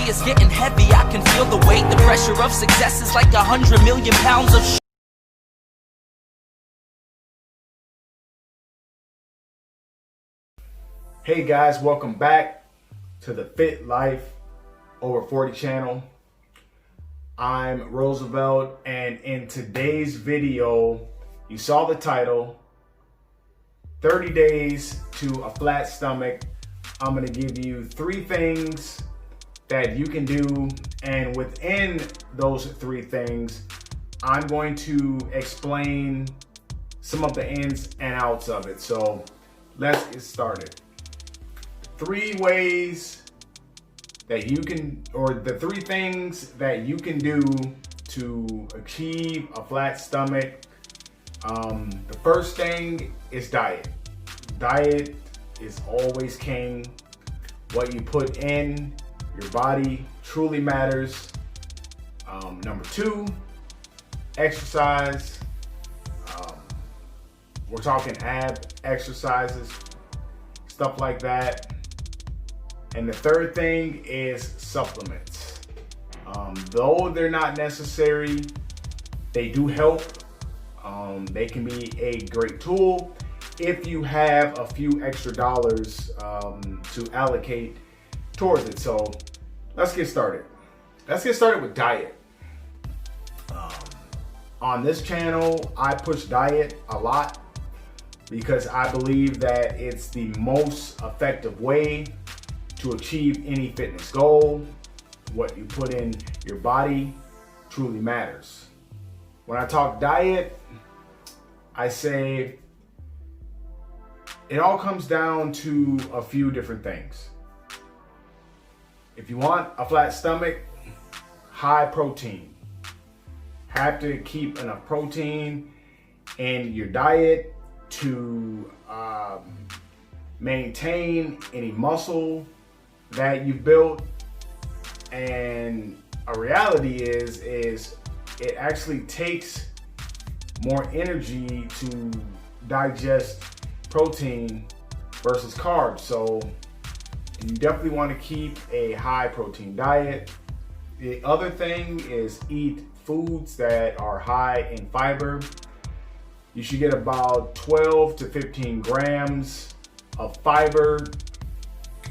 is getting heavy, I can feel the weight. The pressure of success is like 100 million pounds of Hey guys, welcome back to the Fit Life Over 40 channel. I'm Roosevelt, and in today's video, you saw the title, 30 days to a flat stomach. I'm gonna give you 3 things that you can do, and within those 3 things, I'm going to explain some of the ins and outs of it. So let's get started. 3 ways that you can, or the 3 things that you can do to achieve a flat stomach. The first thing is diet. Diet is always king. What you put in your body truly matters. Number 2, exercise. We're talking ab exercises, stuff like that. And the third thing is supplements. Though they're not necessary, they do help. They can be a great tool if you have a few extra dollars to allocate towards it. So let's get started. Let's get started with diet. On this channel, I push diet a lot because I believe that it's the most effective way to achieve any fitness goal. What you put in your body truly matters. When I talk diet, I say it all comes down to a few different things. If you want a flat stomach, high protein. Have to keep enough protein in your diet to maintain any muscle that you built. And a reality is it actually takes more energy to digest protein versus carbs. So you definitely want to keep a high protein diet. The other thing is eat foods that are high in fiber. You should get about 12 to 15 grams of fiber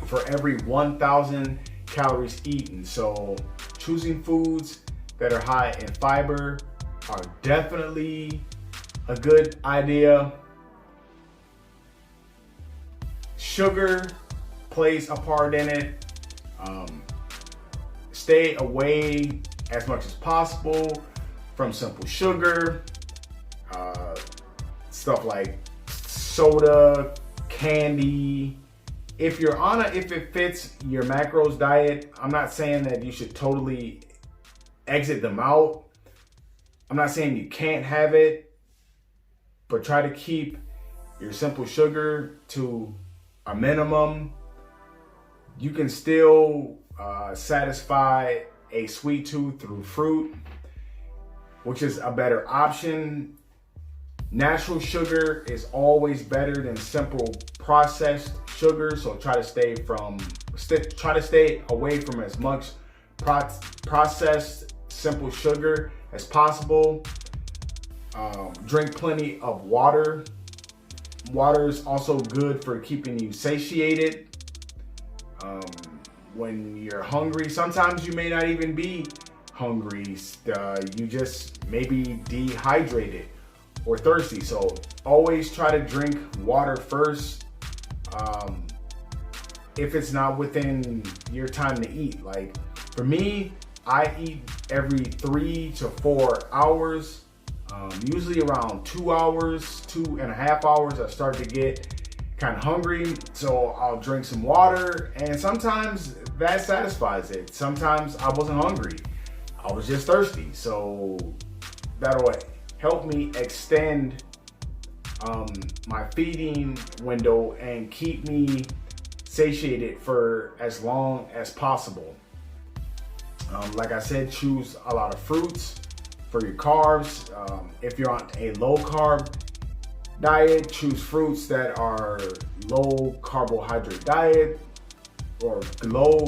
for every 1,000 calories eaten. So choosing foods that are high in fiber are definitely a good idea. Sugar plays a part in it. Stay away as much as possible from simple sugar, stuff like soda, candy. If it fits your macros diet, I'm not saying that you should totally exit them out. I'm not saying you can't have it, but try to keep your simple sugar to a minimum. You can still satisfy a sweet tooth through fruit, which is a better option. Natural sugar is always better than simple processed sugar, so try to stay away from as much processed simple sugar as possible. Drink plenty of water. Water is also good for keeping you satiated. When you're hungry, sometimes you may not even be hungry. You just may be dehydrated or thirsty. So always try to drink water first. If it's not within your time to eat. Like for me, I eat every 3 to 4 hours. Usually around 2 hours, 2.5 hours, I start to get kind of hungry. So I'll drink some water, and sometimes that satisfies it. Sometimes I wasn't hungry. I was just thirsty. So that'll help me extend my feeding window and keep me satiated for as long as possible. Like I said, choose a lot of fruits for your carbs. If you're on a low carb diet, choose fruits that are low carbohydrate diet or low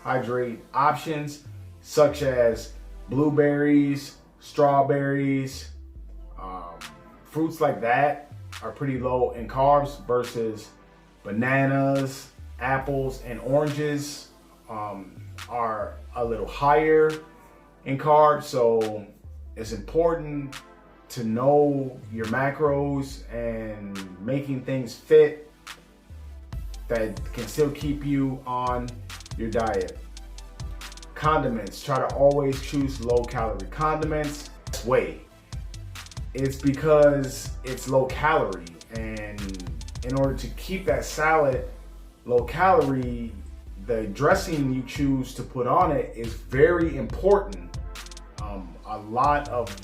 carbohydrate options such as blueberries, strawberries, fruits like that are pretty low in carbs versus bananas, apples, and oranges are a little higher in carbs. So it's important to know your macros and making things fit that can still keep you on your diet. Condiments, try to always choose low calorie condiments. Way, it's because it's low calorie, and in order to keep that salad low calorie, the dressing you choose to put on it is very important. A lot of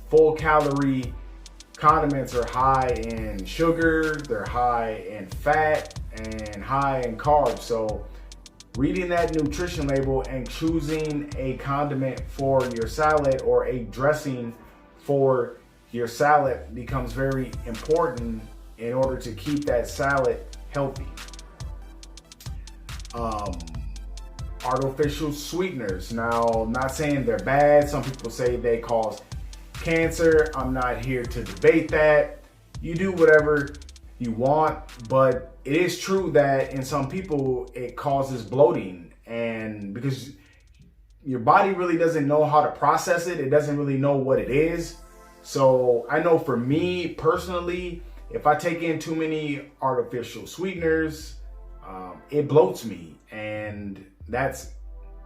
full calorie condiments are high in sugar, they're high in fat, and high in carbs. So reading that nutrition label and choosing a condiment for your salad or a dressing for your salad becomes very important in order to keep that salad healthy. Artificial sweeteners. Now, I'm not saying they're bad. Some people say they cause cancer. I'm not here to debate that. You do whatever you want, but it is true that in some people it causes bloating, and because your body really doesn't know how to process it, it doesn't really know what it is. So I know for me personally, if I take in too many artificial sweeteners, it bloats me, and that's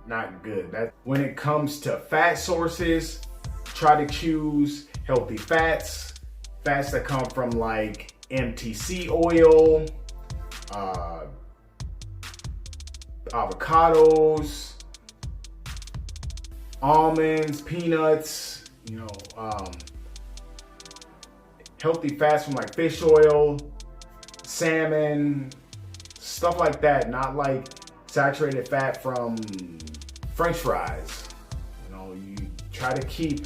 not good. When it comes to fat sources, try to choose healthy fats that come from like MTC oil, avocados, almonds, peanuts, healthy fats from like fish oil, salmon, stuff like that. Not like saturated fat from French fries. You try to keep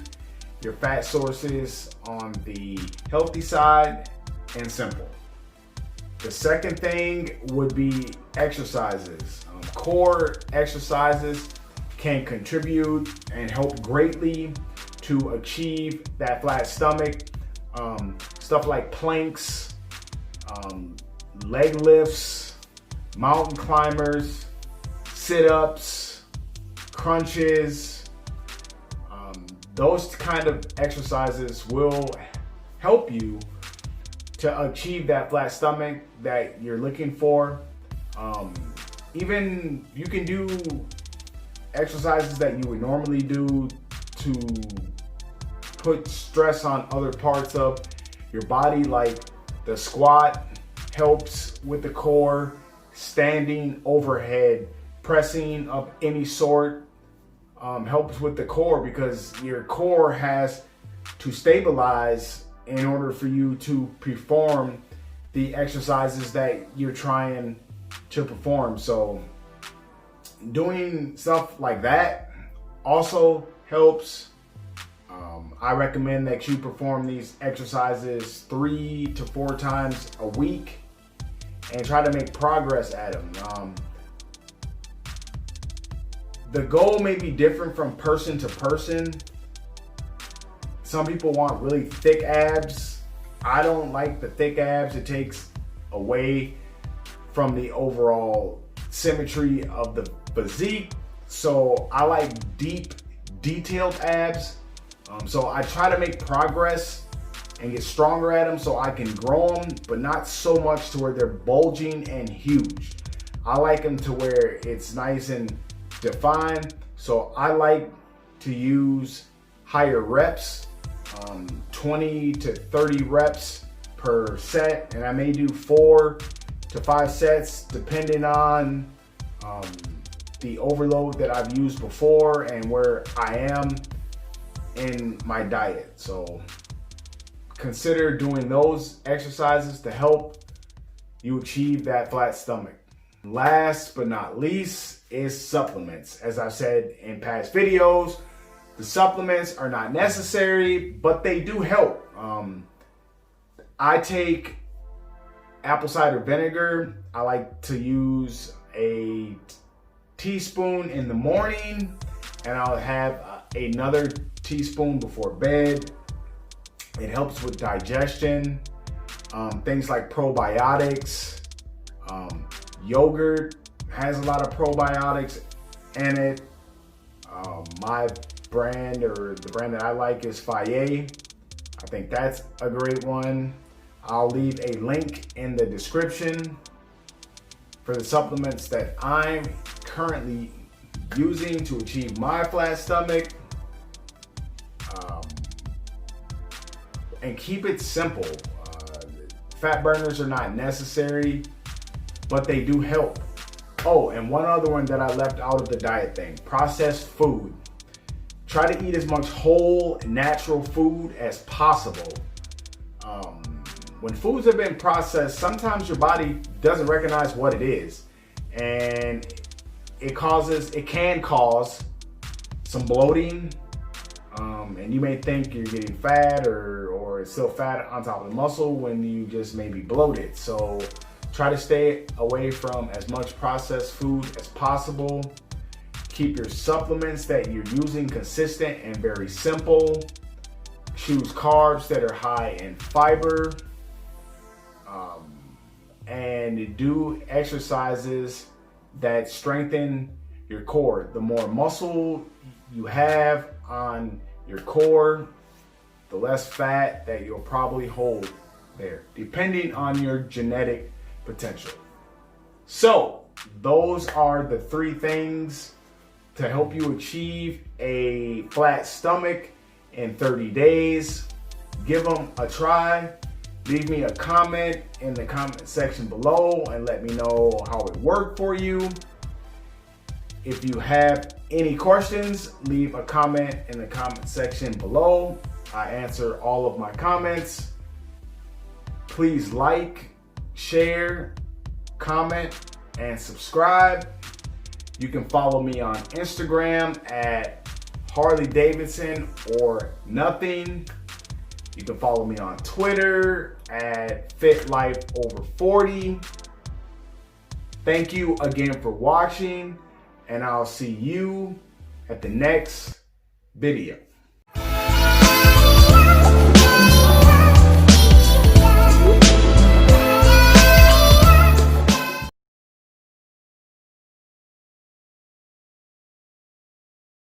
your fat sources on the healthy side and simple. The second thing would be exercises. Core exercises can contribute and help greatly to achieve that flat stomach. Stuff like planks, leg lifts, mountain climbers, sit-ups, crunches. Those kind of exercises will help you to achieve that flat stomach that you're looking for. Even you can do exercises that you would normally do to put stress on other parts of your body, like the squat helps with the core, standing overhead pressing of any sort helps with the core, because your core has to stabilize in order for you to perform the exercises that you're trying to perform. So doing stuff like that also helps. I recommend that you perform these exercises 3 to 4 times a week and try to make progress at them. The goal may be different from person to person. Some people want really thick abs. I don't like the thick abs. It takes away from the overall symmetry of the physique. So I like deep, detailed abs. So I try to make progress and get stronger at them so I can grow them, but not so much to where they're bulging and huge. I like them to where it's nice and defined. So I like to use higher reps, 20 to 30 reps per set, and I may do 4 to 5 sets depending on the overload that I've used before and where I am in my diet. So consider doing those exercises to help you achieve that flat stomach. Last but not least is supplements. As I've said in past videos, the supplements are not necessary, but they do help. I take apple cider vinegar. I like to use a teaspoon in the morning, and I'll have another teaspoon before bed. It helps with digestion. Things like probiotics. Yogurt has a lot of probiotics in it. My brand, or the brand that I like, is Faye. I think that's a great one. I'll leave a link in the description for the supplements that I'm currently using to achieve my flat stomach. And keep it simple. Fat burners are not necessary, but they do help. Oh, and one other one that I left out of the diet thing: processed food. Try to eat as much whole, natural food as possible. When foods have been processed, sometimes your body doesn't recognize what it is, and it can cause some bloating, and you may think you're getting fat or it's still fat on top of the muscle when you just may be bloated. So try to stay away from as much processed food as possible. Keep your supplements that you're using consistent and very simple. Choose carbs that are high in fiber. And do exercises that strengthen your core. The more muscle you have on your core, the less fat that you'll probably hold there, depending on your genetic potential. So those are the 3 things to help you achieve a flat stomach in 30 days. Give them a try. Leave me a comment in the comment section below and let me know how it worked for you. If you have any questions, leave a comment in the comment section below. I answer all of my comments. Please like, share, comment, and subscribe. You can follow me on Instagram at Harley Davidson or Nothing. You can follow me on Twitter at FitLifeOver40. Thank you again for watching, and I'll see you at the next video.